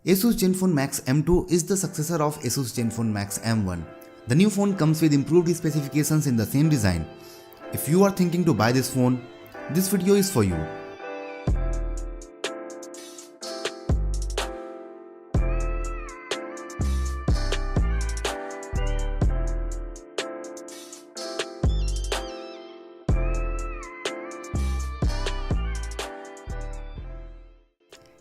Asus Zenfone Max M2 is the successor of Asus Zenfone Max M1. The new phone comes with improved specifications in the same design. If you are thinking to buy this phone, this video is for you.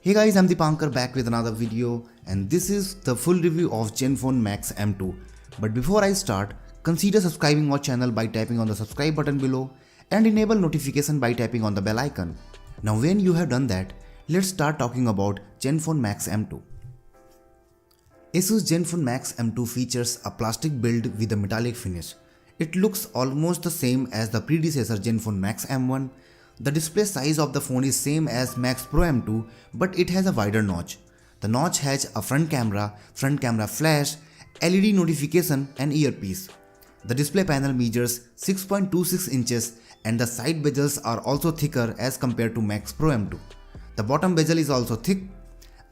Hey guys, I'm Dipankar back with another video, and this is the full review of Zenfone Max M2. But before I start, consider subscribing our channel by tapping on the subscribe button below and enable notification by tapping on the bell icon. Now when you have done that, let's start talking about Zenfone Max M2. Asus Zenfone Max M2 features a plastic build with a metallic finish. It looks almost the same as the predecessor Zenfone Max M1. The display size of the phone is same as Max Pro M2, but it has a wider notch. The notch has a front camera flash, LED notification and earpiece. The display panel measures 6.26 inches and the side bezels are also thicker as compared to Max Pro M2. The bottom bezel is also thick.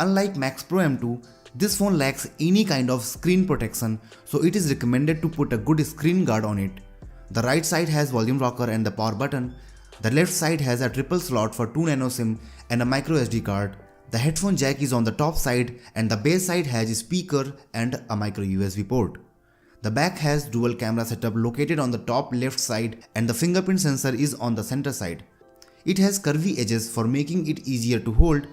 Unlike Max Pro M2, this phone lacks any kind of screen protection, so it is recommended to put a good screen guard on it. The right side has volume rocker and the power button. The left side has a triple slot for 2 nano SIM and a micro SD card. The headphone jack is on the top side and the base side has a speaker and a micro USB port. The back has dual camera setup located on the top left side and the fingerprint sensor is on the center side. It has curvy edges for making it easier to hold.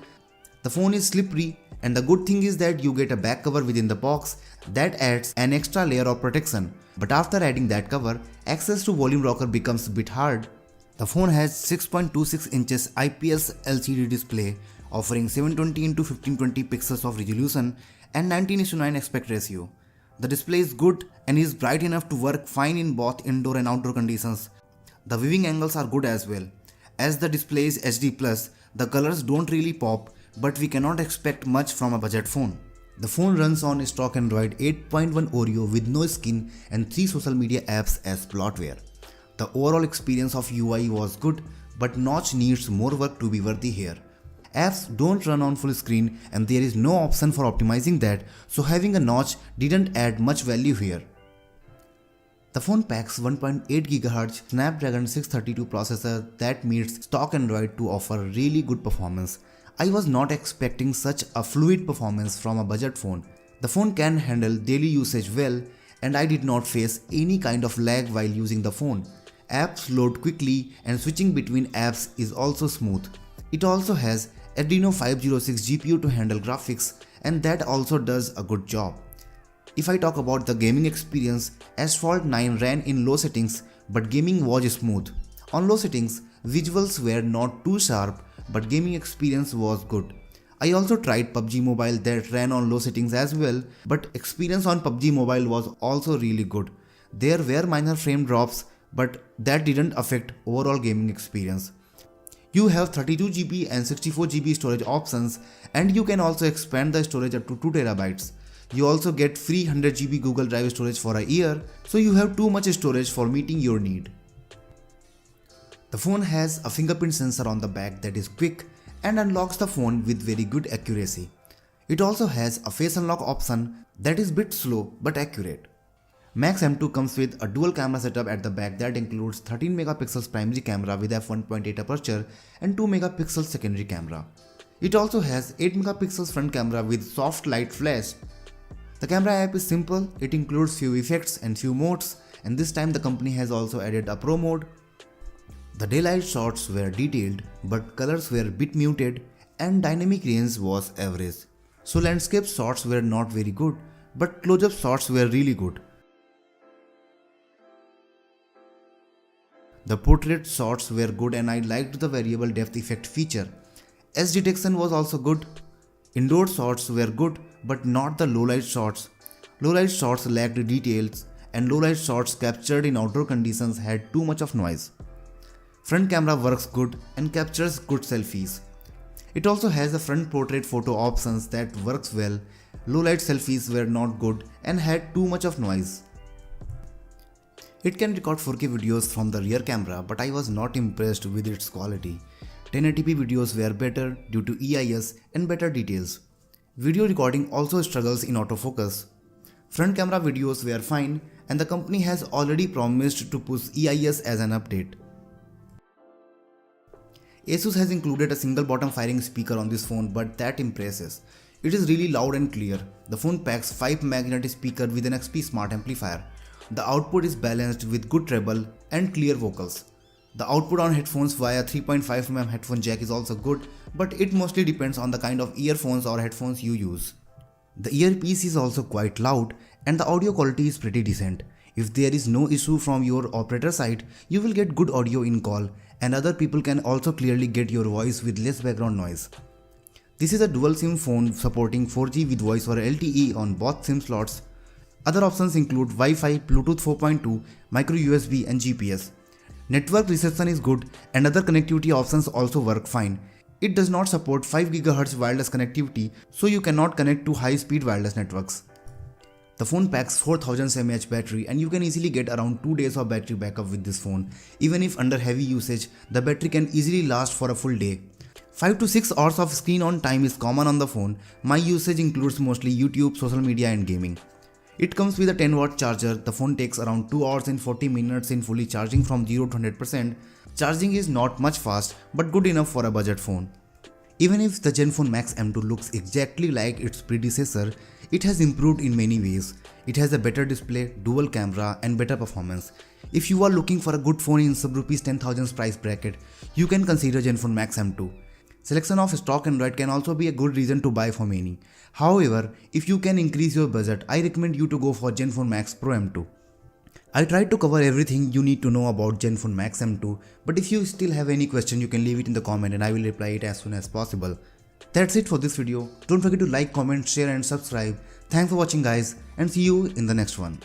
The phone is slippery, and the good thing is that you get a back cover within the box that adds an extra layer of protection. But after adding that cover, access to volume rocker becomes a bit hard. The phone has 6.26 inches IPS LCD display offering 720x1520 pixels of resolution and 19:9 aspect ratio. The display is good and is bright enough to work fine in both indoor and outdoor conditions. The viewing angles are good as well. As the display is HD+, the colors don't really pop, but we cannot expect much from a budget phone. The phone runs on stock Android 8.1 Oreo with no skin and 3 social media apps as bloatware. The overall experience of UI was good, but notch needs more work to be worthy here. Apps don't run on full screen and there is no option for optimizing that, so having a notch didn't add much value here. The phone packs 1.8 GHz Snapdragon 632 processor that meets stock Android to offer really good performance. I was not expecting such a fluid performance from a budget phone. The phone can handle daily usage well, and I did not face any kind of lag while using the phone. Apps load quickly and switching between apps is also smooth. It also has Adreno 506 GPU to handle graphics, and that also does a good job. If I talk about the gaming experience, Asphalt 9 ran in low settings, but gaming was smooth. On low settings, visuals were not too sharp, but gaming experience was good. I also tried PUBG Mobile that ran on low settings as well, but experience on PUBG Mobile was also really good. There were minor frame drops, but that didn't affect overall gaming experience. You have 32GB and 64GB storage options, and you can also expand the storage up to 2TB. You also get free 100GB Google Drive storage for a year, so you have too much storage for meeting your need. The phone has a fingerprint sensor on the back that is quick and unlocks the phone with very good accuracy. It also has a face unlock option that is bit slow but accurate. Max M2 comes with a dual camera setup at the back that includes 13 megapixels primary camera with f1.8 aperture and 2 megapixels secondary camera. It also has 8 megapixels front camera with soft light flash. The camera app is simple, it includes few effects and few modes, and this time the company has also added a pro mode. The daylight shots were detailed, but colors were bit muted and dynamic range was average. So landscape shots were not very good, but close-up shots were really good. The portrait shots were good and I liked the variable depth effect feature. Edge detection was also good. Indoor shots were good, but not the low light shots. Low light shots lacked details and low light shots captured in outdoor conditions had too much of noise. Front camera works good and captures good selfies. It also has the front portrait photo options that works well. Low light selfies were not good and had too much of noise. It can record 4K videos from the rear camera, but I was not impressed with its quality. 1080p videos were better due to EIS and better details. Video recording also struggles in autofocus. Front camera videos were fine, and the company has already promised to push EIS as an update. Asus has included a single bottom firing speaker on this phone, but that impresses. It is really loud and clear. The phone packs 5 magnetic speaker with an XP smart amplifier. The output is balanced with good treble and clear vocals. The output on headphones via 3.5mm headphone jack is also good, but it mostly depends on the kind of earphones or headphones you use. The earpiece is also quite loud and the audio quality is pretty decent. If there is no issue from your operator side, you will get good audio in call, and other people can also clearly get your voice with less background noise. This is a dual SIM phone supporting 4G with voice over LTE on both SIM slots. Other options include Wi-Fi, Bluetooth 4.2, micro USB and GPS. Network reception is good and other connectivity options also work fine. It does not support 5 GHz wireless connectivity, so you cannot connect to high-speed wireless networks. The phone packs 4000 mAh battery and you can easily get around 2 days of battery backup with this phone. Even if under heavy usage, the battery can easily last for a full day. 5 to 6 hours of screen on time is common on the phone. My usage includes mostly YouTube, social media and gaming. It comes with a 10-watt charger. The phone takes around 2 hours and 40 minutes in fully charging from 0 to 100%. Charging is not much fast, but good enough for a budget phone. Even if the Zenfone Max M2 looks exactly like its predecessor, it has improved in many ways. It has a better display, dual camera and better performance. If you are looking for a good phone in sub rupees 10,000 price bracket, you can consider Zenfone Max M2. Selection of stock Android can also be a good reason to buy for many. However, if you can increase your budget, I recommend you to go for Zenfone Max Pro M2. I tried to cover everything you need to know about Zenfone Max M2, but if you still have any question, you can leave it in the comment and I will reply it as soon as possible. That's it for this video. Don't forget to like, comment, share and subscribe. Thanks for watching guys, and see you in the next one.